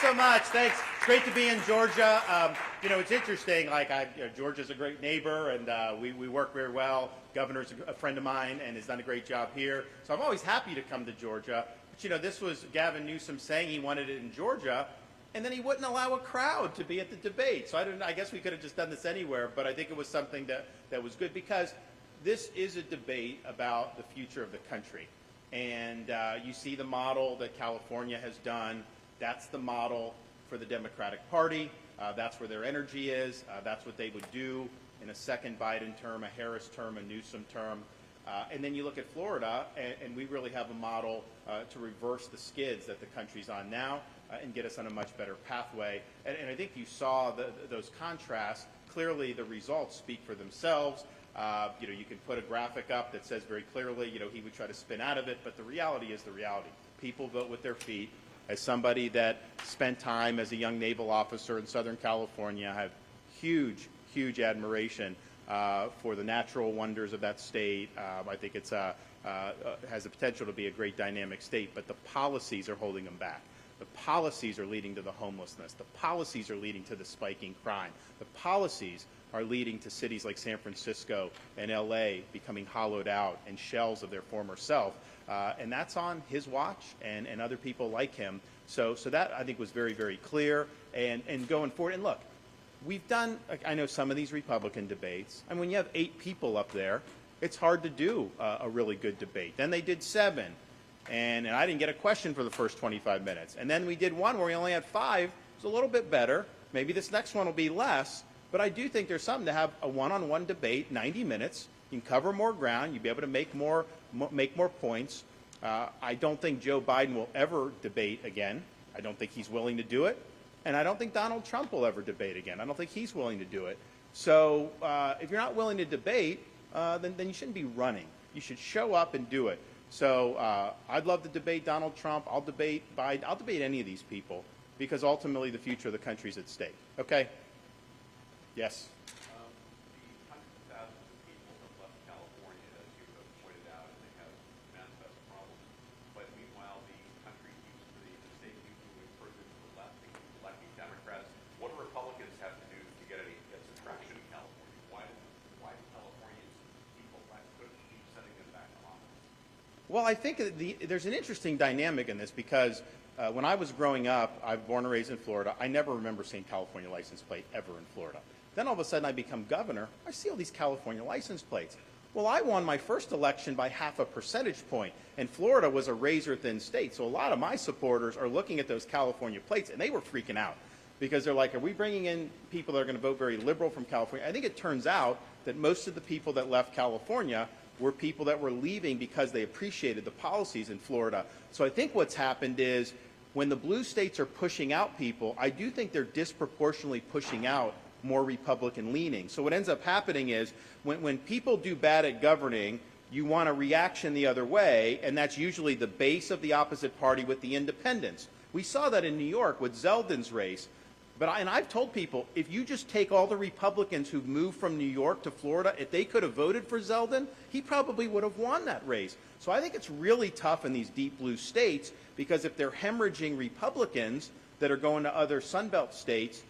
so much. Thanks. It's great to be in Georgia. It's interesting. Georgia's a great neighbor, and we work very well. Governor's a friend of mine and has done a great job here. So I'm always happy to come to Georgia. But, this was Gavin Newsom saying he wanted it in Georgia, and then he wouldn't allow a crowd to be at the debate. So I guess we could have just done this anywhere, but I think it was something that was good because this is a debate about the future of the country. And you see the model that California has done. That's the model for the Democratic Party. That's where their energy is. That's what they would do in a second Biden term, a Harris term, a Newsom term. And then you look at Florida, and we really have a model to reverse the skids that the country's on now and get us on a much better pathway. And I think you saw those contrasts. Clearly, the results speak for themselves. You can put a graphic up that says very clearly, he would try to spin out of it, but the reality is the reality. People vote with their feet. As somebody that spent time as a young naval officer in Southern California, I have huge, huge admiration for the natural wonders of that state. I think it's has the potential to be a great dynamic state, but the policies are holding them back. The policies are leading to the homelessness. The policies are leading to the spiking crime. The policies are leading to cities like San Francisco and LA becoming hollowed out and shells of their former self. And that's on his watch and other people like him. So that, I think, was very, very clear. And going forward, and look, we've done, I know, some of these Republican debates. And when you have 8 people up there, it's hard to do a really good debate. Then they did 7. And I didn't get a question for the first 25 minutes. And then we did one where we only had 5. It's a little bit better. Maybe this next one will be less. But I do think there's something to have a one-on-one debate, 90 minutes. You can cover more ground. You'll be able to make more points. I don't think Joe Biden will ever debate again. I don't think he's willing to do it. And I don't think Donald Trump will ever debate again. I don't think he's willing to do it. So if you're not willing to debate, then you shouldn't be running. You should show up and do it. So I'd love to debate Donald Trump. I'll debate Biden. I'll debate any of these people because ultimately the future of the country is at stake. Okay? Yes? The hundreds of thousands of people have left California, as you have pointed out, and they have manifest problems. But meanwhile, the country the state keeps moving further to the left. They keep electing Democrats. What do Republicans have to do to get some traction in California? Why do Californians people couldn't keep sending them back to office? Well, I think there's an interesting dynamic in this because when I was growing up, I was born and raised in Florida. I never remember seeing California license plate ever in Florida. Then all of a sudden I become governor. I see all these California license plates. Well, I won my first election by 0.5 percentage point, and Florida was a razor-thin state. So a lot of my supporters are looking at those California plates, and they were freaking out because they're like, are we bringing in people that are going to vote very liberal from California? I think it turns out that most of the people that left California were people that were leaving because they appreciated the policies in Florida. So I think what's happened is when the blue states are pushing out people, I do think they're disproportionately pushing out more Republican leaning. So what ends up happening is when people do bad at governing, you want a reaction the other way, and that's usually the base of the opposite party with the independents. We saw that in New York with Zeldin's race. And I've told people, if you just take all the Republicans who've moved from New York to Florida, if they could have voted for Zeldin, he probably would have won that race. So I think it's really tough in these deep blue states because if they're hemorrhaging Republicans that are going to other Sunbelt states,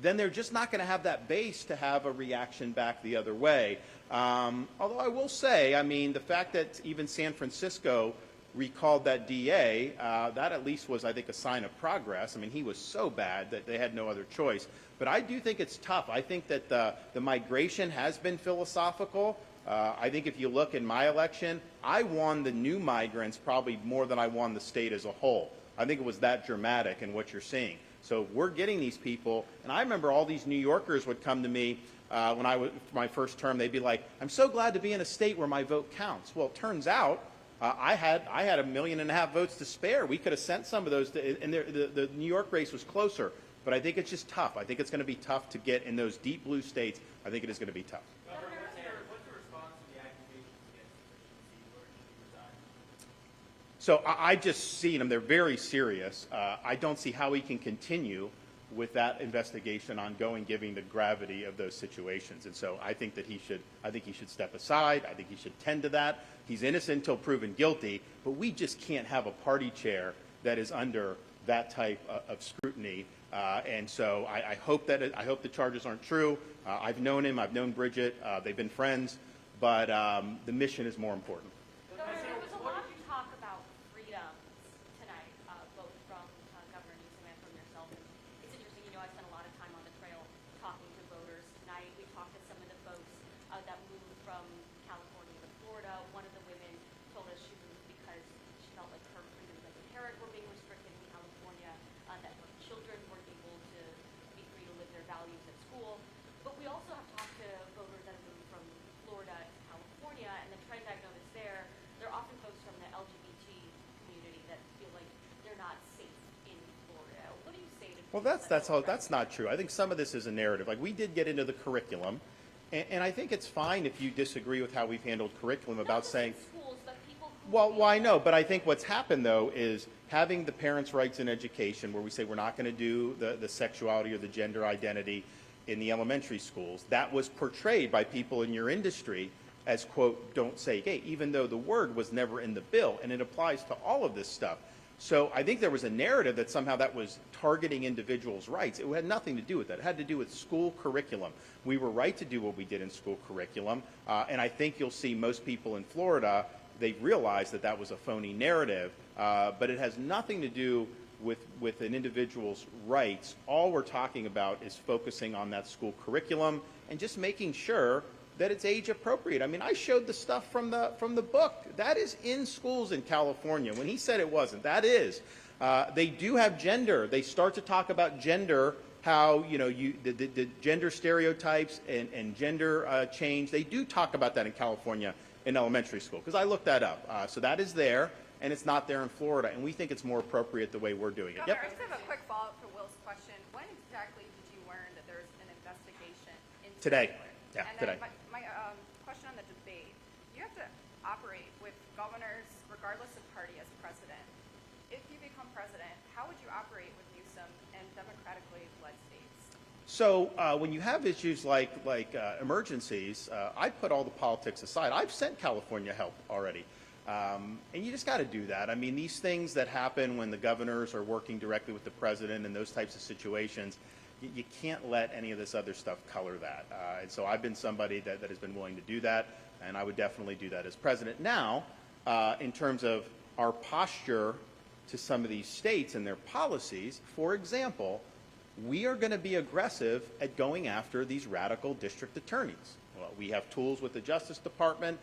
then they're just not going to have that base to have a reaction back the other way. Although I will say, I mean, the fact that even San Francisco recalled that DA, that at least was, I think, a sign of progress. I mean, he was so bad that they had no other choice. But I do think it's tough. I think that the migration has been philosophical. I think if you look in my election, I won the new migrants probably more than I won the state as a whole. I think it was that dramatic in what you're seeing. So we're getting these people, and I remember all these New Yorkers would come to me when I was my first term. They'd be like, "I'm so glad to be in a state where my vote counts." Well, it turns out I had 1.5 million votes to spare. We could have sent some of those, and the New York race was closer. But I think it's just tough. I think it's going to be tough to get in those deep blue states. I think it is going to be tough. What's the response to the accusations against efficiency where he resigned? So I've just seen them. They're very serious. I don't see how he can continue with that investigation ongoing, given the gravity of those situations. And so I think that he should step aside. I think he should tend to that. He's innocent until proven guilty, but we just can't have a party chair that is under that type of scrutiny. And so I hope I hope the charges aren't true. I've known him. I've known Bridget. They've been friends. But the mission is more important. Governor, there was a lot of talk about freedoms tonight, both from Governor Newsom and from yourself. And it's interesting, I spent a lot of time on the Trail talking to voters tonight. We talked to some of the folks that moved from California to Florida. One of the women told us she moved because she felt like her freedoms as a parent were being restricted in California, that her children weren't able to be free to live their values at school. But we also have talked to voters that have moved from Florida to California, and the trend I've noticed there, they're often folks from the LGBT community that feel like they're not safe in Florida. What do you say to Well, that's not true. I think some of this is a narrative. Like, we did get into the curriculum, and I think it's fine if you disagree with how we've handled curriculum about saying. Schools, but people who Well, I know, but I think what's happened, though, is having the parents' rights in education, where we say we're not going to do the sexuality or the gender identity in the elementary schools, that was portrayed by people in your industry as, quote, don't say gay, even though the word was never in the bill, and it applies to all of this stuff. So I think there was a narrative that somehow that was targeting individuals' rights. It had nothing to do with that. It had to do with school curriculum. We were right to do what we did in school curriculum, and I think you'll see most people in Florida, they realize that that was a phony narrative, but it has nothing to do with an individual's rights. All we're talking about is focusing on that school curriculum and just making sure that it's age appropriate. I mean, I showed the stuff from the book. That is in schools in California. When he said it wasn't, that is. They do have gender. They start to talk about gender, how, the gender stereotypes and gender change. They do talk about that in California in elementary school, because I looked that up. So that is there, and it's not there in Florida, and we think it's more appropriate the way we're doing it. Governor, Yep. I just have a quick follow-up to Will's question. When exactly did you learn that there's an investigation into Today. Taylor? Yeah, and today. then my question on the debate, you have to operate with governors, regardless of party, as president. If you become president, how would you operate with Newsom and democratically led states? So when you have issues like emergencies, I put all the politics aside. I've sent California help already. And you just got to do that. I mean, these things that happen when the governors are working directly with the president in those types of situations, you can't let any of this other stuff color that. And so I've been somebody that has been willing to do that, and I would definitely do that as president. Now, in terms of our posture to some of these states and their policies, for example, we are going to be aggressive at going after these radical district attorneys. Well, we have tools with the Justice Department.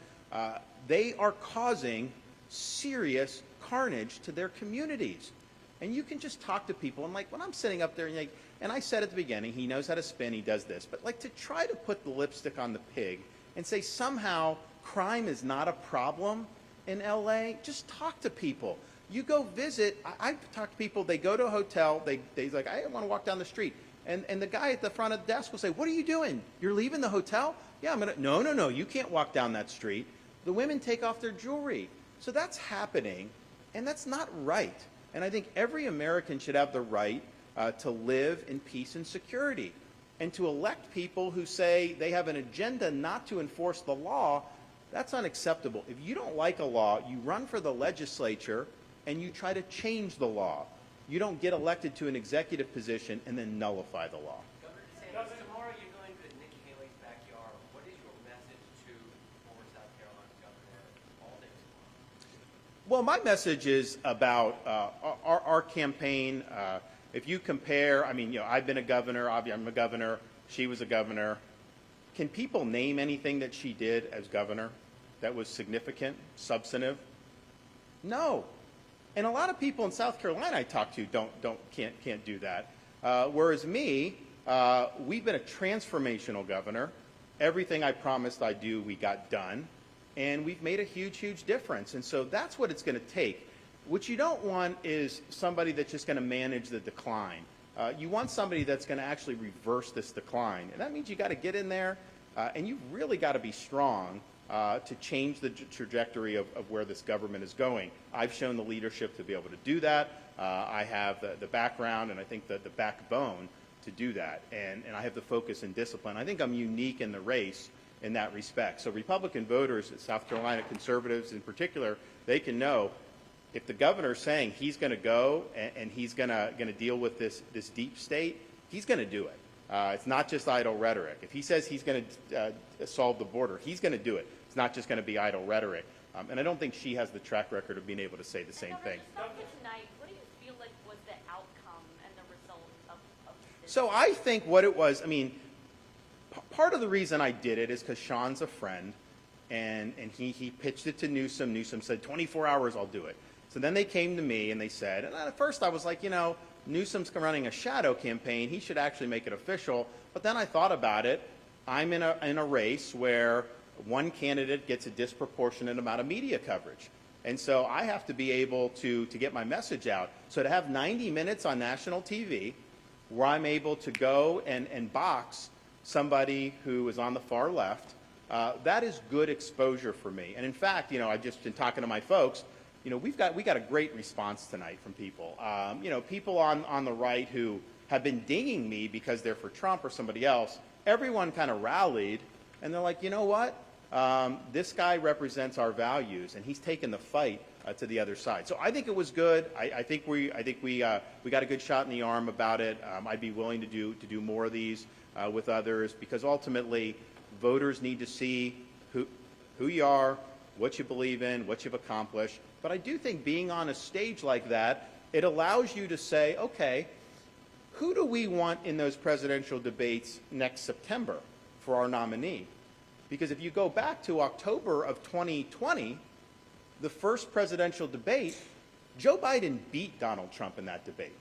They are causing serious carnage to their communities. And you can just talk to people, and like when I'm sitting up there, and I said at the beginning, he knows how to spin, he does this, but like to try to put the lipstick on the pig and say somehow crime is not a problem in LA, just talk to people. You go visit, I've talked to people, they go to a hotel, they're like, I want to walk down the street. And the guy at the front of the desk will say, what are you doing? You're leaving the hotel? Yeah, no, you can't walk down that street. The women take off their jewelry. So that's happening, and that's not right. And I think every American should have the right to live in peace and security. And to elect people who say they have an agenda not to enforce the law, that's unacceptable. If you don't like a law, you run for the legislature and you try to change the law. You don't get elected to an executive position and then nullify the law. Governor DeSantis, tomorrow you're going to Nikki Haley's backyard. What is your message to former South Carolina Governor Alden tomorrow? Well, my message is about our campaign. If you compare, I've been a governor, I'm a governor, she was a governor. Can people name anything that she did as governor that was significant, substantive? No. And a lot of people in South Carolina I talk to can't do that. Whereas me, we've been a transformational governor. Everything I promised I'd do, we got done. And we've made a huge, huge difference. And so that's what it's going to take. What you don't want is somebody that's just going to manage the decline. You want somebody that's going to actually reverse this decline. And that means you got to get in there, and you've really got to be strong to change the trajectory of where this government is going. I've shown the leadership to be able to do that. I have the background and I think the backbone to do that. And I have the focus and discipline. I think I'm unique in the race in that respect. So Republican voters, South Carolina conservatives in particular, they can know if the governor's saying he's going to go and he's going to deal with this deep state, he's going to do it. It's not just idle rhetoric. If he says he's going to solve the border, he's going to do it. It's not just going to be idle rhetoric. And I don't think she has the track record of being able to say the same thing. Tonight, what do you feel like was the outcome and the result of this? So I think what it was, I mean, part of the reason I did it is because Sean's a friend, and he pitched it to Newsom. Newsom said, 24 hours, I'll do it. So then they came to me and they said, and at first I was like, you know, Newsom's running a shadow campaign. He should actually make it official. But then I thought about it. I'm in a race where one candidate gets a disproportionate amount of media coverage. And so I have to be able to get my message out. So to have 90 minutes on national TV where I'm able to go and box somebody who is on the far left, that is good exposure for me. And in fact, you know, I've just been talking to my folks. You know, we got a great response tonight from people. You know, people on the right who have been dinging me because they're for Trump or somebody else. Everyone kind of rallied, and they're like, you know what? This guy represents our values, and he's taken the fight to the other side. So I think it was good. I think we got a good shot in the arm about it. I'd be willing to do more of these with others, because ultimately voters need to see who you are, what you believe in, what you've accomplished. But I do think being on a stage like that, it allows you to say, okay, who do we want in those presidential debates next September for our nominee? Because if you go back to October of 2020, the first presidential debate, Joe Biden beat Donald Trump in that debate.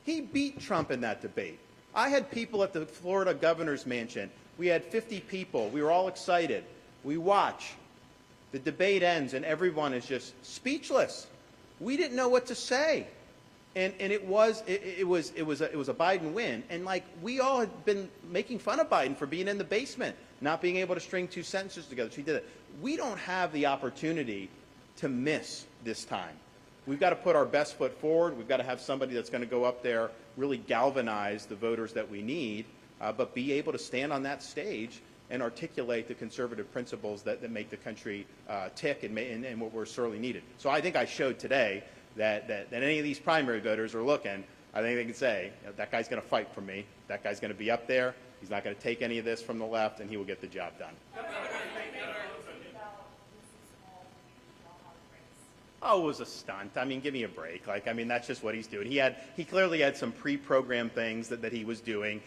He beat Trump in that debate. I had people at the Florida governor's mansion. We had 50 people. We were all excited. We watch. The debate ends, and everyone is just speechless. We didn't know what to say. And it was a Biden win. And like, we all had been making fun of Biden for being in the basement, not being able to string two sentences together. She did it. We don't have the opportunity to miss this time. We've got to put our best foot forward. We've got to have somebody that's going to go up there, really galvanize the voters that we need, but be able to stand on that stage and articulate the conservative principles that make the country tick and what we're sorely needed. So I think I showed today that any of these primary voters are looking. I think they can say, you know, that guy's going to fight for me. That guy's going to be up there. He's not going to take any of this from the left, and he will get the job done. Oh, it was a stunt. I mean, give me a break. Like, I mean, that's just what he's doing. He clearly had some pre-programmed things that he was doing.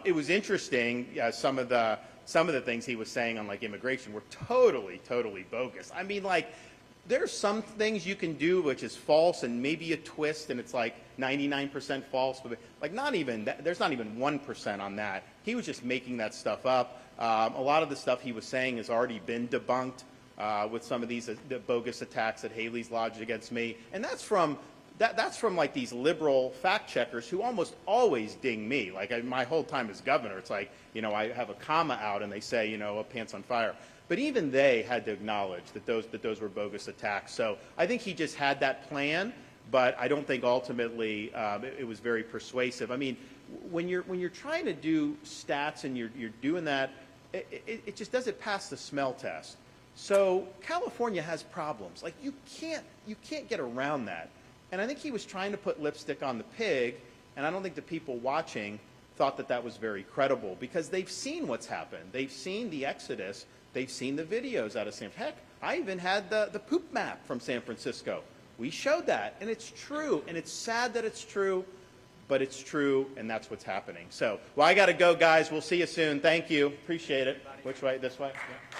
It was interesting. Some of the things he was saying on like immigration were totally bogus. I mean, like, there's some things you can do which is false and maybe a twist, and it's like 99% false. But like, there's not even 1% on that. He was just making that stuff up. A lot of the stuff he was saying has already been debunked. With some of these the bogus attacks that Haley's lodged against me, and that's from like these liberal fact checkers who almost always ding me. Like my whole time as governor, it's like, you know, I have a comma out and they say, you know, pants on fire. But even they had to acknowledge that those were bogus attacks. So I think he just had that plan, but I don't think ultimately it was very persuasive. I mean, when you're trying to do stats and you're doing that, it just doesn't pass the smell test. So California has problems. Like, you can't get around that. And I think he was trying to put lipstick on the pig, and I don't think the people watching thought that was very credible, because they've seen what's happened. They've seen the exodus. They've seen the videos out of San Francisco. Heck, I even had the poop map from San Francisco. We showed that, and it's true, and it's sad that it's true, but it's true, and that's what's happening. So, well, I got to go, guys. We'll see you soon. Thank you. Appreciate it. Which way? This way? Yeah.